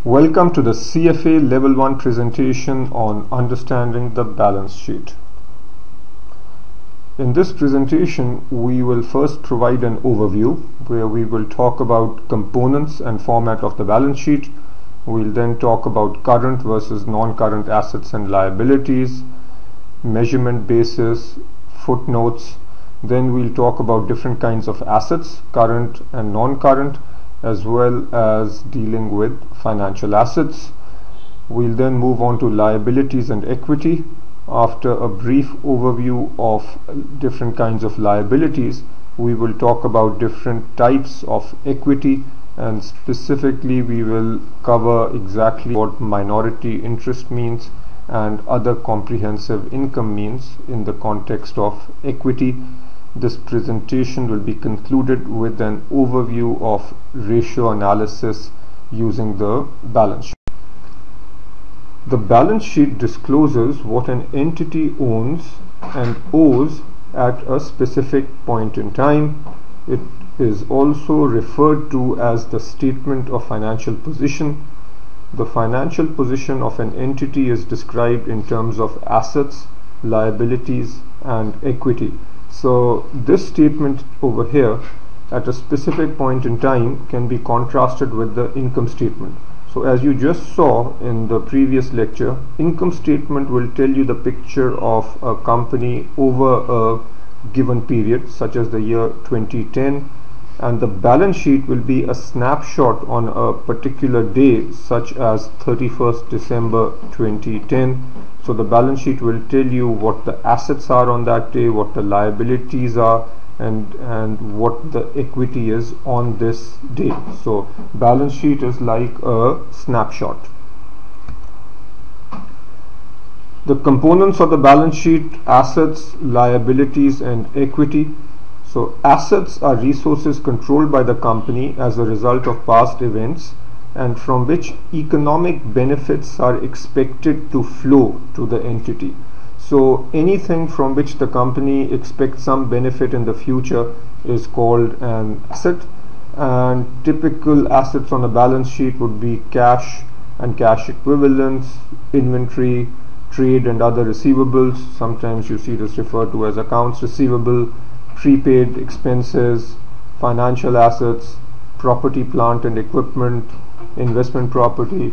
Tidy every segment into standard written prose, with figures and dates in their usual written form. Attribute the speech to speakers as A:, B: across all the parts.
A: Welcome to the CFA Level 1 presentation on understanding the balance sheet. In this presentation, we will first provide an overview where we will talk about components and format of the balance sheet. We'll then talk about current versus non-current assets and liabilities, measurement basis, footnotes. Then we'll talk about different kinds of assets, current and non-current, as well as dealing with financial assets. We'll then move on to liabilities and equity. After a brief overview of different kinds of liabilities, we will talk about different types of equity, and specifically we will cover exactly what minority interest means and other comprehensive income means in the context of equity. This presentation will be concluded with an overview of ratio analysis using the balance sheet. The balance sheet discloses what an entity owns and owes at a specific point in time. It is also referred to as the statement of financial position. The financial position of an entity is described in terms of assets, liabilities, and equity. So this statement over here at a specific point in time can be contrasted with the income statement. So as you just saw in the previous lecture, income statement will tell you the picture of a company over a given period, such as the year 2010, and the balance sheet will be a snapshot on a particular day, such as 31st December 2010. So the balance sheet will tell you what the assets are on that day, what the liabilities are, and what the equity is on this day. So balance sheet is like a snapshot. The components of the balance sheet: assets, liabilities, and equity. So assets are resources controlled by the company as a result of past events and from which economic benefits are expected to flow to the entity. So anything from which the company expects some benefit in the future is called an asset, and typical assets on a balance sheet would be cash and cash equivalents, inventory, trade and other receivables. Sometimes you see this referred to as accounts receivable, prepaid expenses, financial assets, property, plant and equipment, investment property,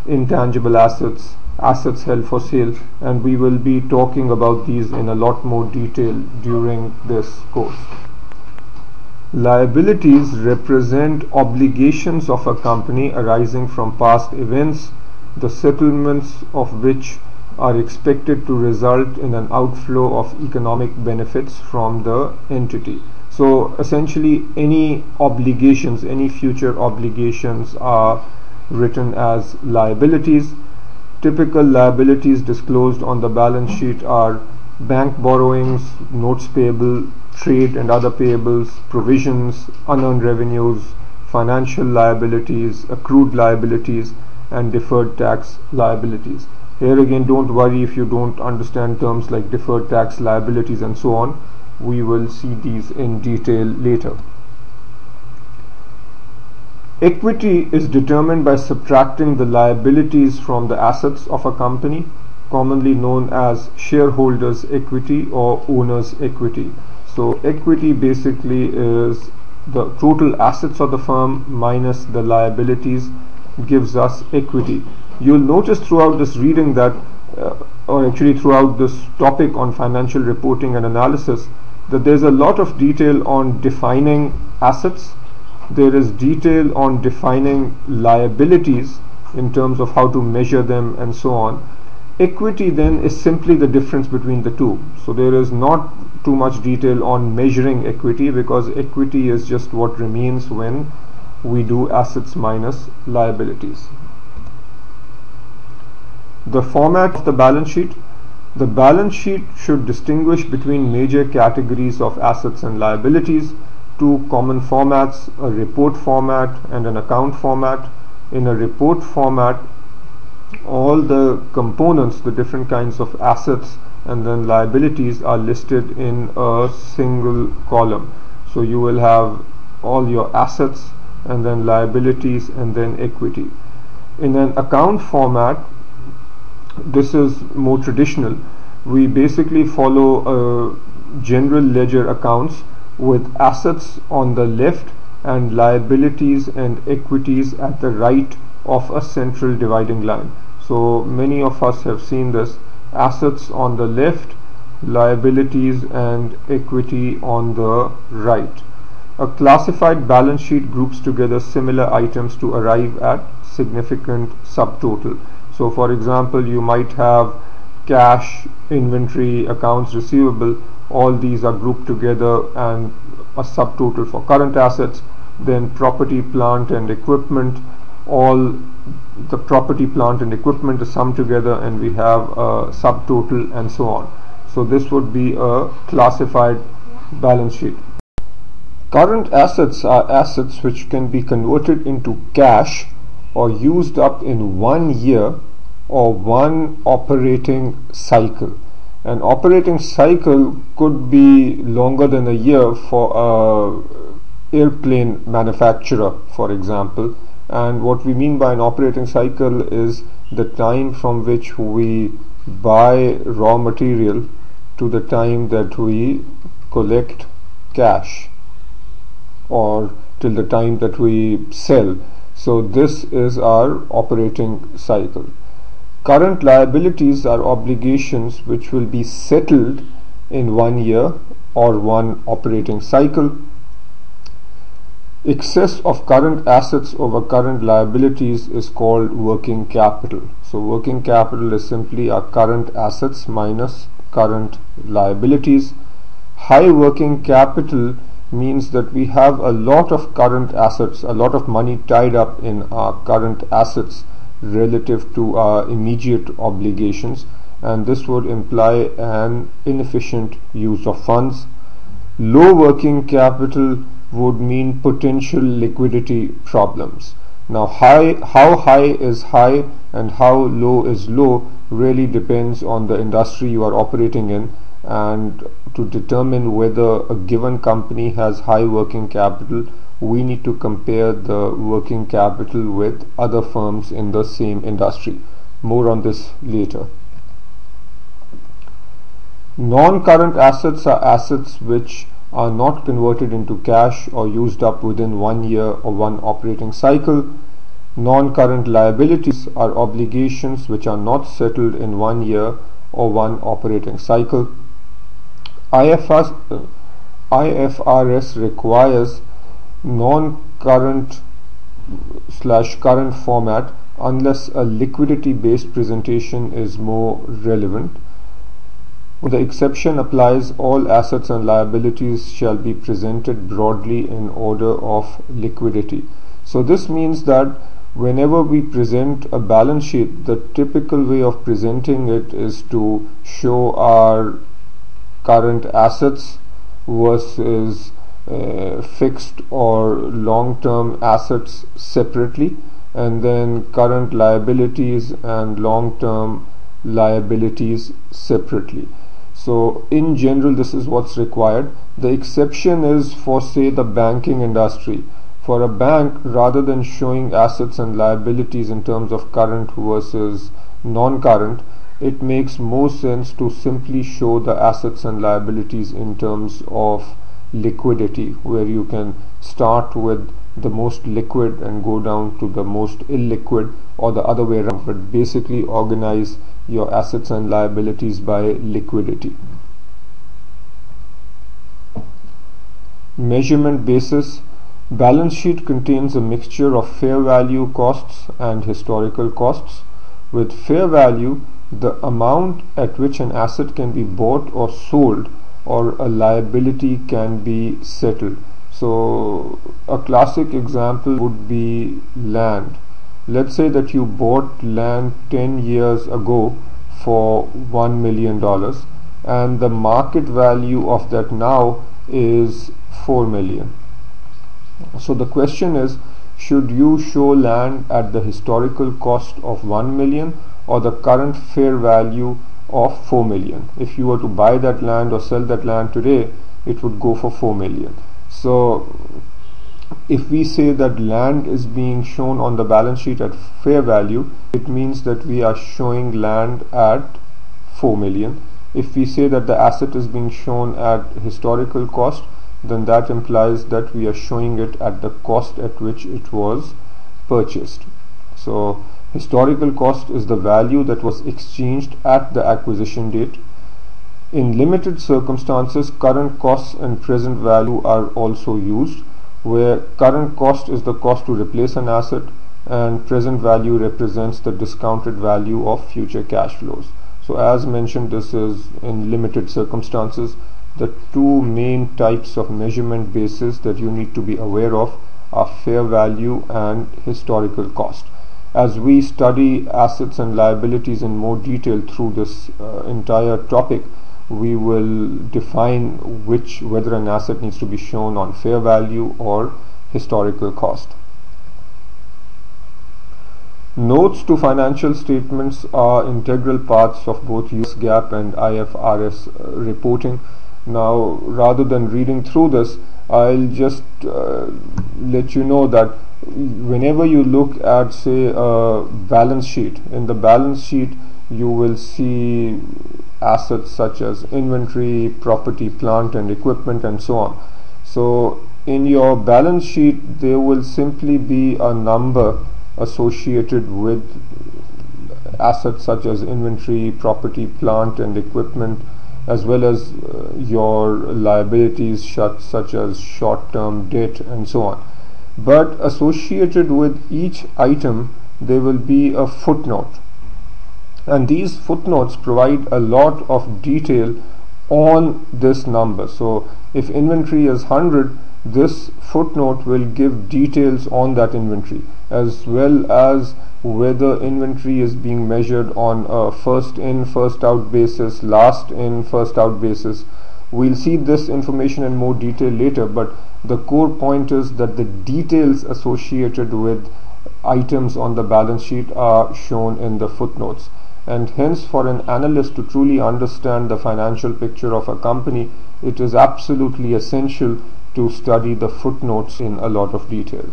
A: intangible assets, assets held for sale, and we will be talking about these in a lot more detail during this course. Liabilities represent obligations of a company arising from past events, the settlements of which are expected to result in an outflow of economic benefits from the entity. So essentially any obligations, any future obligations are written as liabilities. Typical liabilities disclosed on the balance sheet are bank borrowings, notes payable, trade and other payables, provisions, unearned revenues, financial liabilities, accrued liabilities, and deferred tax liabilities. Here again, don't worry if you don't understand terms like deferred tax liabilities and so on. We will see these in detail later. Equity is determined by subtracting the liabilities from the assets of a company, commonly known as shareholders' equity or owner's equity. So equity basically is the total assets of the firm minus the liabilities gives us equity. You'll notice throughout this reading that, or actually throughout this topic on financial reporting and analysis, that there's a lot of detail on defining assets. There is detail on defining liabilities in terms of how to measure them and so on. Equity then is simply the difference between the two. So there is not too much detail on measuring equity, because equity is just what remains when we do assets minus liabilities. The format of the balance sheet. The balance sheet should distinguish between major categories of assets and liabilities. Two common formats: a report format and an account format. In a report format, all the components, the different kinds of assets and then liabilities are listed in a single column. So you will have all your assets and then liabilities and then equity. In an account format, this is more traditional. We basically follow general ledger accounts with assets on the left and liabilities and equities at the right of a central dividing line. So many of us have seen this: assets on the left, liabilities and equity on the right. A classified balance sheet groups together similar items to arrive at significant subtotal. So for example, you might have cash, inventory, accounts receivable. All these are grouped together and a subtotal for current assets. Then property, plant and equipment. All the property, plant and equipment is summed together and we have a subtotal, and so on. So this would be a classified balance sheet. Current assets are assets which can be converted into cash or used up in 1 year or one operating cycle. An operating cycle could be longer than a year for an airplane manufacturer, for example. And what we mean by an operating cycle is the time from which we buy raw material to the time that we collect cash, or till the time that we sell. So this is our operating cycle. Current liabilities are obligations which will be settled in 1 year or one operating cycle. Excess of current assets over current liabilities is called working capital. So working capital is simply our current assets minus current liabilities. High working capital means that we have a lot of current assets, a lot of money tied up in our current assets relative to our immediate obligations, and this would imply an inefficient use of funds. Low working capital would mean potential liquidity problems. Now how high is high and how low is low really depends on the industry you are operating in, and to determine whether a given company has high working capital, we need to compare the working capital with other firms in the same industry. More on this later. Non-current assets are assets which are not converted into cash or used up within 1 year or one operating cycle. Non-current liabilities are obligations which are not settled in 1 year or one operating cycle. IFRS requires non-current / current format unless a liquidity based presentation is more relevant. The exception applies: all assets and liabilities shall be presented broadly in order of liquidity. So this means that whenever we present a balance sheet, the typical way of presenting it is to show our current assets versus fixed or long-term assets separately, and then current liabilities and long-term liabilities separately. So in general, this is what's required. The exception is for, say, the banking industry. For a bank, rather than showing assets and liabilities in terms of current versus non-current, it makes more sense to simply show the assets and liabilities in terms of liquidity, where you can start with the most liquid and go down to the most illiquid, or the other way around, but basically organize your assets and liabilities by liquidity. Measurement basis. Balance sheet contains a mixture of fair value costs and historical costs. With fair value, the amount at which an asset can be bought or sold, or a liability can be settled. So a classic example would be land. Let's say that you bought land 10 years ago for $1 million, and the market value of that now is $4 million. So the question is, should you show land at the historical cost of $1 million or the current fair value of $4 million? If you were to buy that land or sell that land today, it would go for $4 million. So If we say that land is being shown on the balance sheet at fair value, it means that we are showing land at 4 million. If we say that the asset is being shown at historical cost, then that implies that we are showing it at the cost at which it was purchased. So historical cost is the value that was exchanged at the acquisition date. In limited circumstances, current costs and present value are also used, where current cost is the cost to replace an asset and present value represents the discounted value of future cash flows. So as mentioned, this is in limited circumstances. The two main types of measurement bases that you need to be aware of are fair value and historical cost. As we study assets and liabilities in more detail through this entire topic, we will define whether an asset needs to be shown on fair value or historical cost. Notes to financial statements are integral parts of both US GAAP and IFRS reporting. Now, rather than reading through this, I'll just let you know that whenever you look at, say, a balance sheet, in the balance sheet you will see assets such as inventory, property, plant and equipment and so on. So in your balance sheet there will simply be a number associated with assets such as inventory, property, plant and equipment, as well as your liabilities such as short-term debt and so on. But associated with each item there will be a footnote, and these footnotes provide a lot of detail on this number. So if inventory is 100, this footnote will give details on that inventory, as well as whether inventory is being measured on a first in first out basis, last in first out basis. We'll see this information in more detail later, but the core point is that the details associated with items on the balance sheet are shown in the footnotes, and hence for an analyst to truly understand the financial picture of a company, it is absolutely essential to study the footnotes in a lot of detail.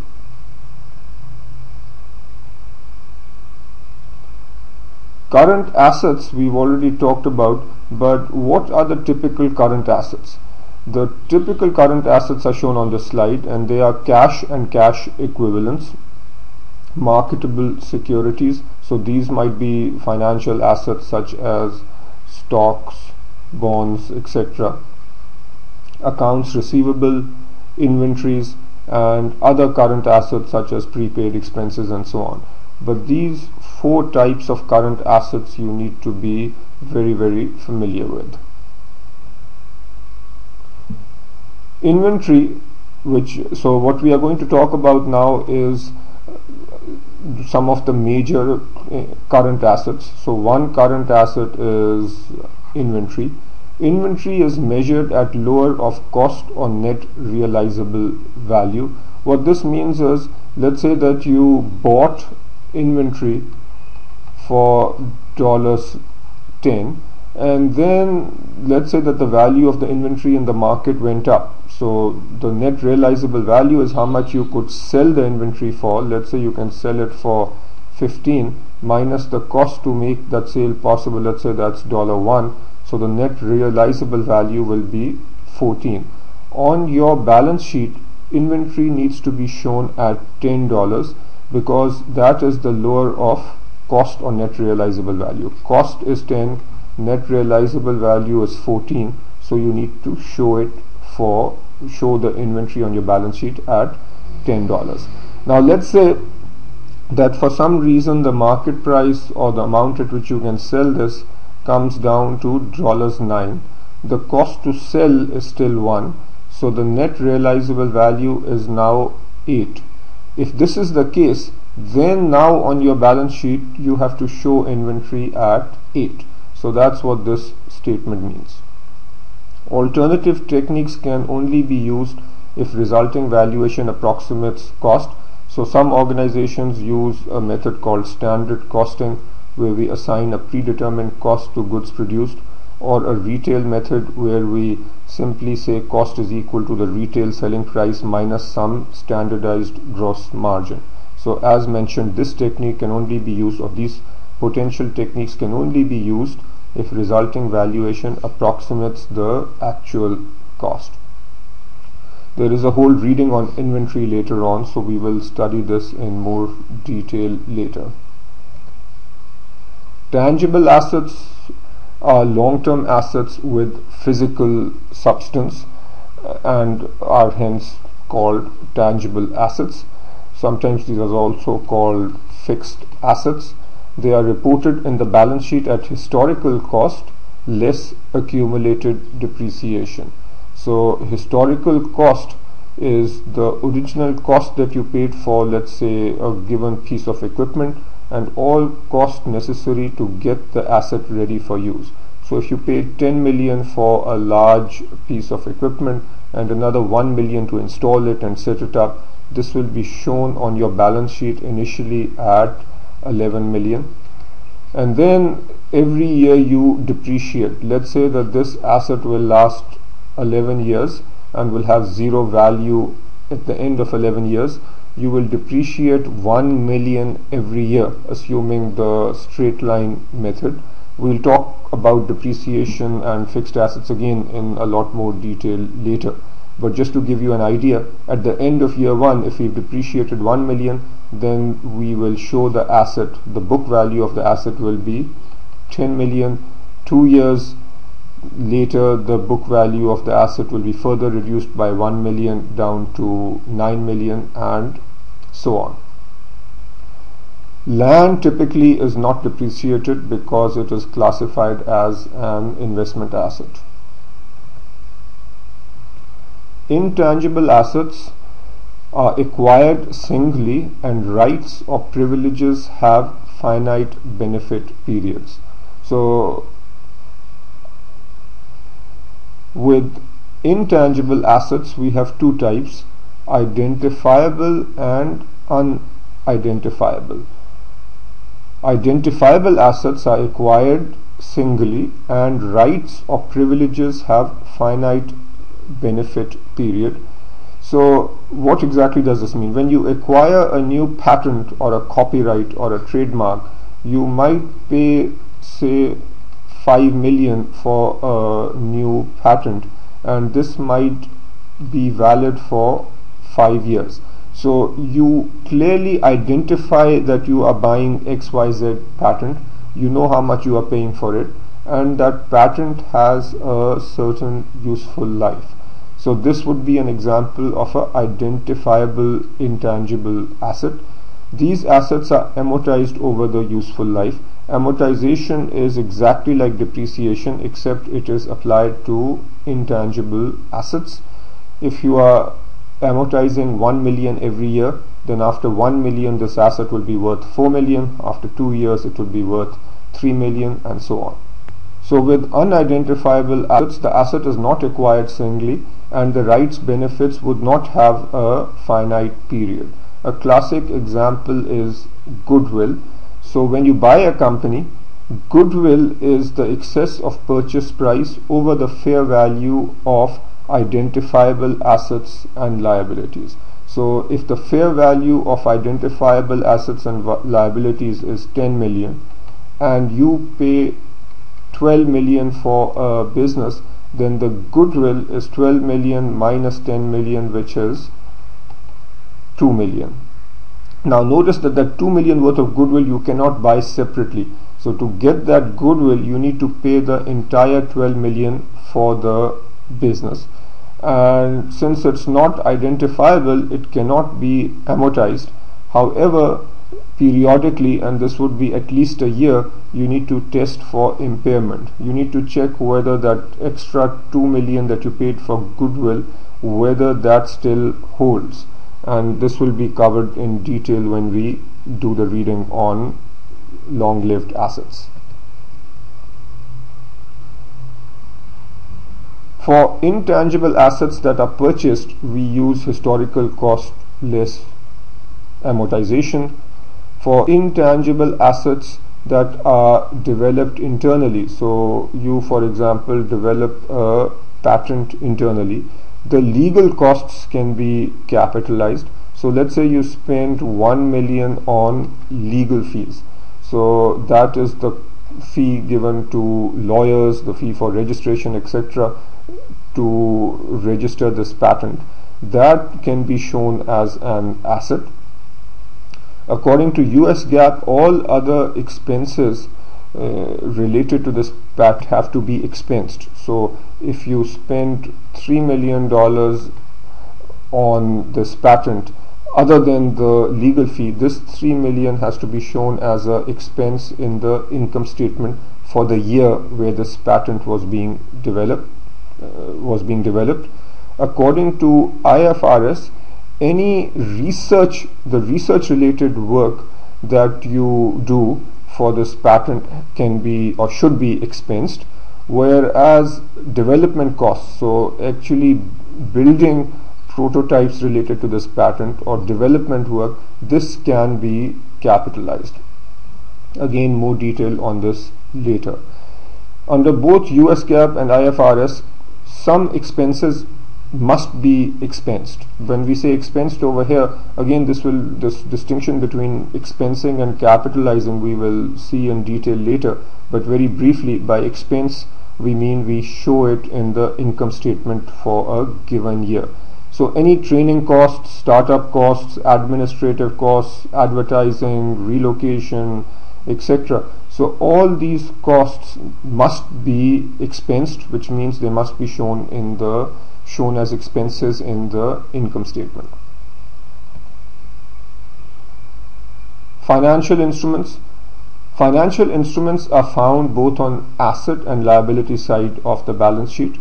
A: Current assets we've already talked about, but what are the typical current assets? The typical current assets are shown on the slide, and they are cash and cash equivalents, marketable securities, so these might be financial assets such as stocks, bonds, etc., accounts receivable, inventories, and other current assets such as prepaid expenses and so on. But these four types of current assets you need to be very, very familiar with. Inventory, so what we are going to talk about now is some of the major current assets. So one current asset is inventory. Inventory is measured at lower of cost or net realizable value. What this means is, let's say that you bought inventory for $10, and then let's say that the value of the inventory in the market went up. So the net realizable value is how much you could sell the inventory for. Let's say you can sell it for 15 minus the cost to make that sale possible. Let's say that's $1. So the net realizable value will be 14. On your balance sheet, inventory needs to be shown at $10 because that is the lower of cost or net realizable value. Cost is 10, net realizable value is 14, so you need to show the inventory on your balance sheet at $10. Now let's say that for some reason the market price or the amount at which you can sell this comes down to $9. The cost to sell is still 1, so the net realizable value is now 8. If this is the case, then now on your balance sheet you have to show inventory at 8. So that's what this statement means. Alternative techniques can only be used if resulting valuation approximates cost. So some organizations use a method called standard costing, where we assign a predetermined cost to goods produced, or a retail method where we simply say cost is equal to the retail selling price minus some standardized gross margin. So as mentioned, this technique can only be used, or these potential techniques can only be used if resulting valuation approximates the actual cost. There is a whole reading on inventory later on, so we will study this in more detail later. Tangible assets are long-term assets with physical substance and are hence called tangible assets. Sometimes these are also called fixed assets. They are reported in the balance sheet at historical cost less accumulated depreciation. So historical cost is the original cost that you paid for, let's say, a given piece of equipment, and all cost necessary to get the asset ready for use. So if you paid 10 million for a large piece of equipment and another 1 million to install it and set it up, this will be shown on your balance sheet initially at 11 million. And then every year you depreciate. Let's say that this asset will last 11 years and will have zero value at the end of 11 years. You will depreciate 1 million every year, assuming the straight line method. We'll talk about depreciation and fixed assets again in a lot more detail later. But just to give you an idea, at the end of year 1, if we've depreciated 1 million, then we will show the asset, the book value of the asset will be 10 million. 2 years later, the book value of the asset will be further reduced by 1 million down to 9 million, and so on. Land typically is not depreciated because it is classified as an investment asset. Intangible assets are acquired singly, and rights or privileges have finite benefit periods. So with intangible assets we have two types: identifiable and unidentifiable. Identifiable assets are acquired singly, and rights or privileges have finite benefit period. So what exactly does this mean? When you acquire a new patent or a copyright or a trademark, you might pay, say, 5 million for a new patent, and this might be valid for 5 years. So you clearly identify that you are buying XYZ patent, you know how much you are paying for it, and that patent has a certain useful life. So this would be an example of an identifiable intangible asset. These assets are amortized over the useful life. Amortization is exactly like depreciation, except it is applied to intangible assets. If you are amortizing 1 million every year, then after 1 million this asset will be worth 4 million, after 2 years it will be worth 3 million, and so on. So with unidentifiable assets, the asset is not acquired singly, and the rights benefits would not have a finite period. A classic example is goodwill. So when you buy a company, goodwill is the excess of purchase price over the fair value of identifiable assets and liabilities. So if the fair value of identifiable assets and liabilities is 10 million and you pay 12 million for a business, then the goodwill is 12 million minus 10 million, which is 2 million. Now notice that that 2 million worth of goodwill you cannot buy separately. So to get that goodwill you need to pay the entire 12 million for the business, and since it's not identifiable it cannot be amortized. However, periodically, and this would be at least a year, you need to test for impairment. You need to check whether that extra 2 million that you paid for goodwill, whether that still holds, and this will be covered in detail when we do the reading on long-lived assets. For intangible assets that are purchased, we use historical cost less amortization. For intangible assets that are developed internally. So you, for example, develop a patent internally. The legal costs can be capitalized. So let's say you spend 1 million on legal fees. So that is the fee given to lawyers, the fee for registration, etc., to register this patent. That can be shown as an asset. According to US GAAP, all other expenses related to this patent have to be expensed. So if you spend $3 million on this patent, other than the legal fee, this 3 million has to be shown as an expense in the income statement for the year where this patent was being developed. According to IFRS, any research related work that you do for this patent can be or should be expensed, whereas development costs, so actually building prototypes related to this patent or development work, this can be capitalized. Again, more detail on this later. Under both US GAAP and IFRS, some expenses must be expensed. When we say expensed over here, again this distinction between expensing and capitalizing we will see in detail later, but very briefly, by expense we mean we show it in the income statement for a given year. So any training costs, startup costs, administrative costs, advertising, relocation, etc. So all these costs must be expensed, which means they must be shown as expenses in the income statement. Financial instruments. Financial instruments are found both on asset and liability side of the balance sheet.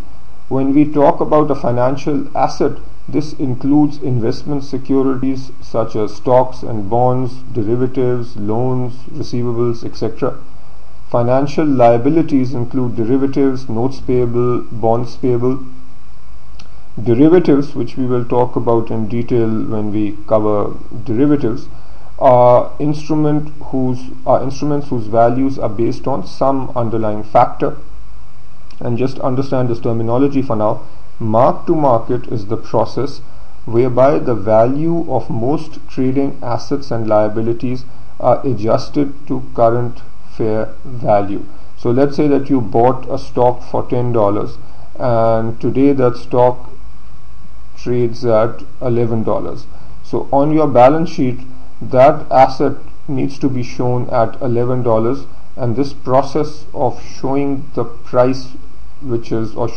A: When we talk about a financial asset, this includes investment securities such as stocks and bonds, derivatives, loans, receivables, etc. Financial liabilities include derivatives, notes payable, bonds payable. Derivatives, which we will talk about in detail when we cover derivatives, are instruments whose values are based on some underlying factor. And just understand this terminology for now. Mark to market is the process whereby the value of most trading assets and liabilities are adjusted to current fair value. So let's say that you bought a stock for $10 and today that stock trades at $11. So on your balance sheet, that asset needs to be shown at $11, and this process of showing the price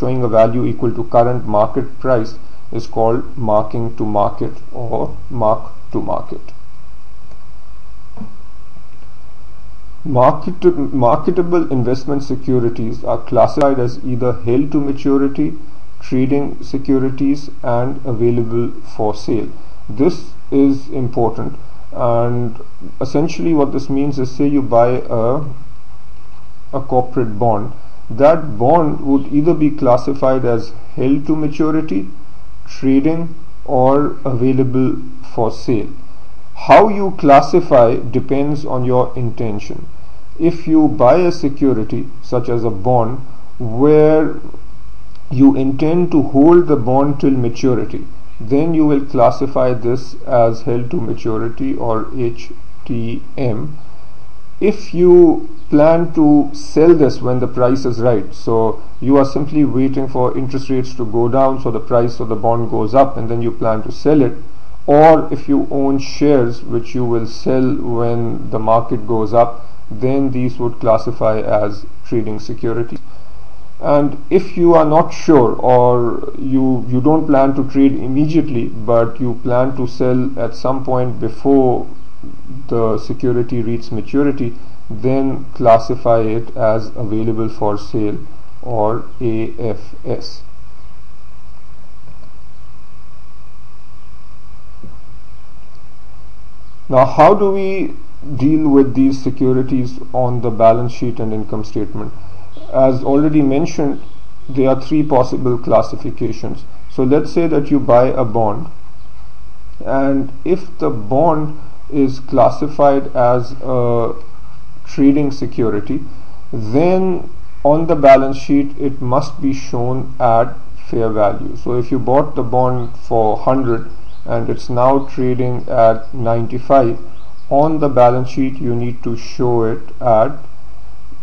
A: showing a value equal to current market price is called marking to market or mark to market. Marketable investment securities are classified as either held to maturity, trading securities, and available for sale. This is important, and essentially what this means is, say you buy a corporate bond. That bond would either be classified as held to maturity, trading, or available for sale. How you classify depends on your intention. If you buy a security such as a bond where you intend to hold the bond till maturity, then you will classify this as held to maturity or HTM. If you plan to sell this when the price is right, so you are simply waiting for interest rates to go down so the price of the bond goes up and then you plan to sell it, or if you own shares which you will sell when the market goes up, then these would classify as trading securities. And if you are not sure, or you don't plan to trade immediately but you plan to sell at some point before the security reaches maturity, then classify it as available for sale or AFS. Now, how do we deal with these securities on the balance sheet and income statement? As already mentioned, there are three possible classifications. So let's say that you buy a bond, and if the bond is classified as a trading security, then on the balance sheet it must be shown at fair value. So if you bought the bond for 100 and it's now trading at 95, on the balance sheet you need to show it at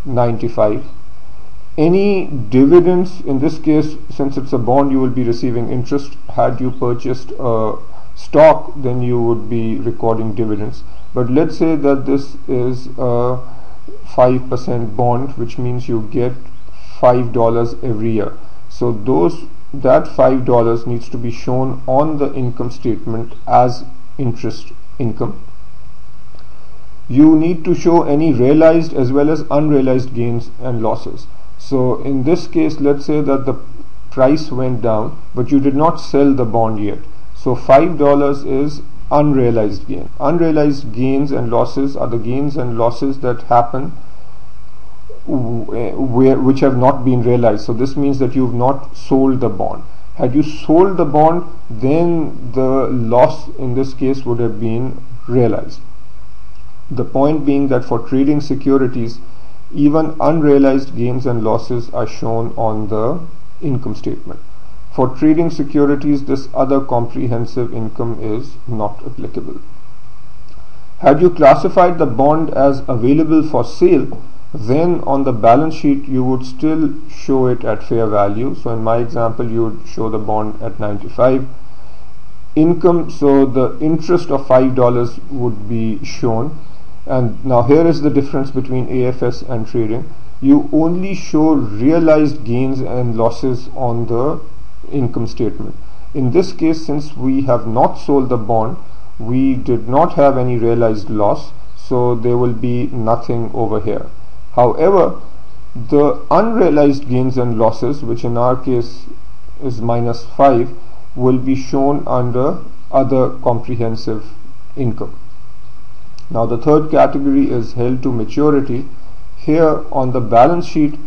A: 95. Any dividends, in this case since it's a bond you will be receiving interest. Had you purchased a stock, then you would be recording dividends. But let's say that this is a 5% bond, which means you get $5 every year. So that $5 needs to be shown on the income statement as interest income. You need to show any realized as well as unrealized gains and losses. So in this case, let's say that the price went down, but you did not sell the bond yet. So $5 is unrealized gain. Unrealized gains and losses are the gains and losses that happen which have not been realized. So this means that you've not sold the bond. Had you sold the bond, then the loss in this case would have been realized. The point being that for trading securities, even unrealized gains and losses are shown on the income statement. For trading securities, this other comprehensive income is not applicable. Had you classified the bond as available for sale, then on the balance sheet you would still show it at fair value. So in my example, you would show the bond at 95. Income, so the interest of $5 would be shown. And now here is the difference between AFS and trading. You only show realized gains and losses on the income statement. In this case, since we have not sold the bond, we did not have any realized loss, so there will be nothing over here. However, the unrealized gains and losses, which in our case is -5, will be shown under other comprehensive income. Now the third category is held to maturity. Here on the balance sheet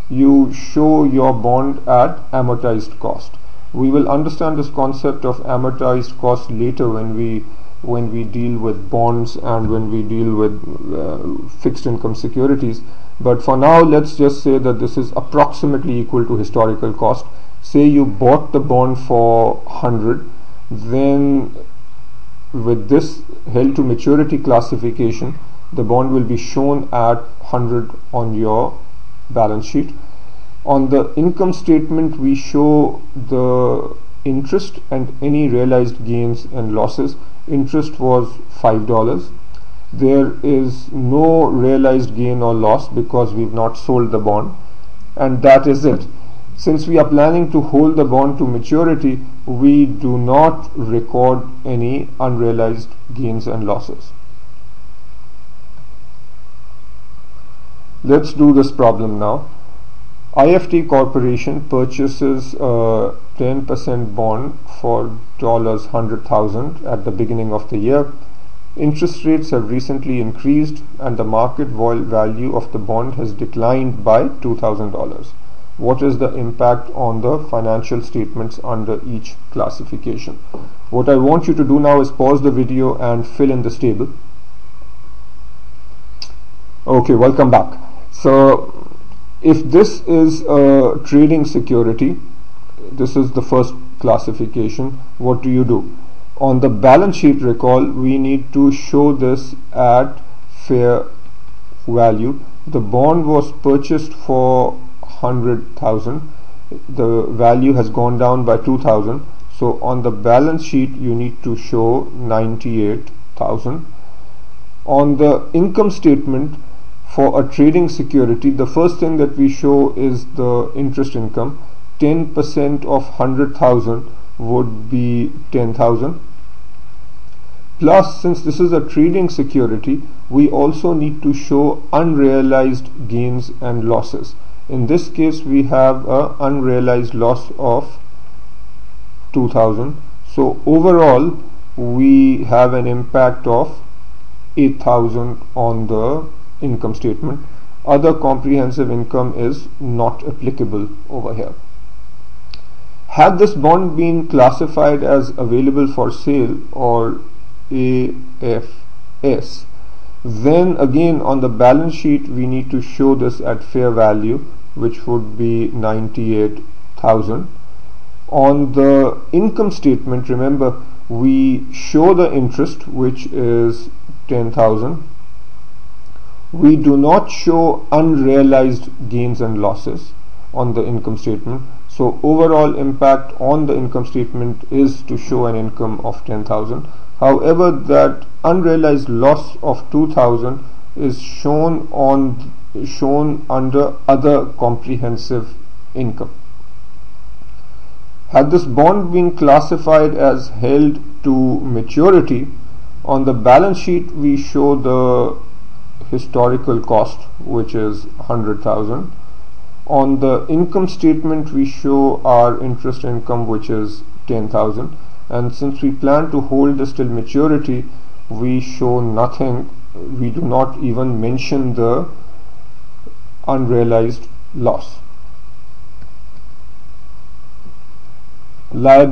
A: you show your bond at amortized cost. We will understand this concept of amortized cost later when we deal with bonds and when we deal with fixed income securities. But for now, let's just say that this is approximately equal to historical cost. Say you bought the bond for 100, then with this held to maturity classification, the bond will be shown at 100 on your balance sheet. On the income statement, we show the interest and any realized gains and losses. Interest was $5. There is no realized gain or loss because we've not sold the bond, and that is it. Since we are planning to hold the bond to maturity, we do not record any unrealized gains and losses. Let's do this problem now. IFT Corporation purchases a 10% bond for $100,000 at the beginning of the year. Interest rates have recently increased and the market value of the bond has declined by $2,000. What is the impact on the financial statements under each classification? What I want you to do now is pause the video and fill in this table. Okay, welcome back. So if this is a trading security, this is the first classification, what do? On the balance sheet, recall, we need to show this at fair value. The bond was purchased for 100,000. The value has gone down by 2,000. So on the balance sheet, you need to show 98,000. On the income statement, for a trading security, the first thing that we show is the interest income. 10% of 100,000 would be 10,000. Plus, since this is a trading security, we also need to show unrealized gains and losses. In this case, we have an unrealized loss of 2,000. So overall, we have an impact of 8,000 on the income statement. Other comprehensive income is not applicable over here. Had this bond been classified as available for sale or AFS, Then again on the balance sheet we need to show this at fair value, which would be 98,000. On the income statement, remember, we show the interest, which is 10,000. We do not show unrealized gains and losses on the income statement. So overall impact on the income statement is to show an income of 10,000. However, that unrealized loss of 2,000 is shown under other comprehensive income. Had this bond been classified as held to maturity, on the balance sheet we show the historical cost, which is 100,000. On the income statement we show our interest income, which is 10,000, and since we plan to hold this till maturity, we show nothing. We do not even mention the unrealized loss.